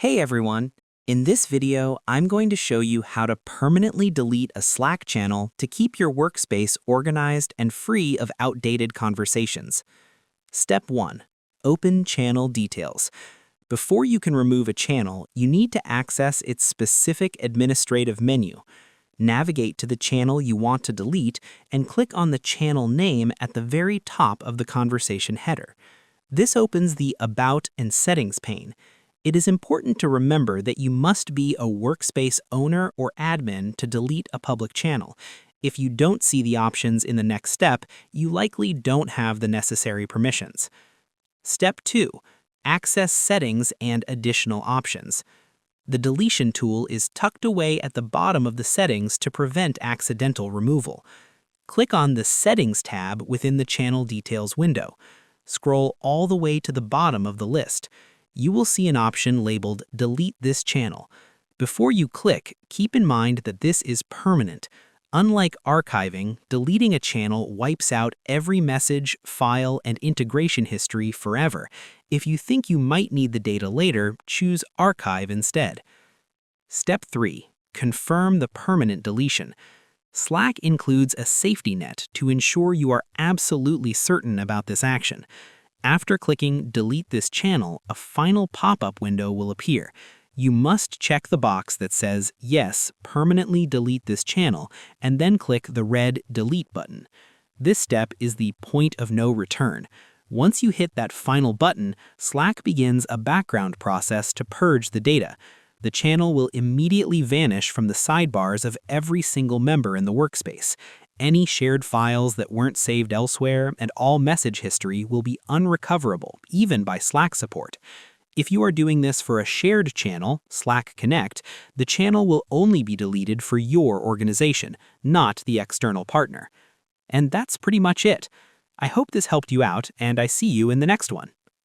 Hey everyone! In this video, I'm going to show you how to permanently delete a Slack channel to keep your workspace organized and free of outdated conversations. Step 1. Open channel details. Before you can remove a channel, you need to access its specific administrative menu. Navigate to the channel you want to delete and click on the channel name at the very top of the conversation header. This opens the About and Settings pane. It is important to remember that you must be a Workspace owner or admin to delete a public channel. If you don't see the options in the next step, you likely don't have the necessary permissions. Step 2. Access settings and additional options. The deletion tool is tucked away at the bottom of the settings to prevent accidental removal. Click on the Settings tab within the Channel Details window. Scroll all the way to the bottom of the list. You will see an option labeled Delete this channel. Before you click, keep in mind that this is permanent. Unlike archiving, deleting a channel wipes out every message, file, and integration history forever. If you think you might need the data later, choose Archive instead. Step 3. Confirm the permanent deletion. Slack includes a safety net to ensure you are absolutely certain about this action. After clicking Delete this channel, a final pop-up window will appear. You must check the box that says, Yes, permanently delete this channel, and then click the red Delete button. This step is the point of no return. Once you hit that final button, Slack begins a background process to purge the data. The channel will immediately vanish from the sidebars of every single member in the workspace. Any shared files that weren't saved elsewhere and all message history will be unrecoverable, even by Slack support. If you are doing this for a shared channel, Slack Connect, the channel will only be deleted for your organization, not the external partner. And that's pretty much it. I hope this helped you out, and I see you in the next one.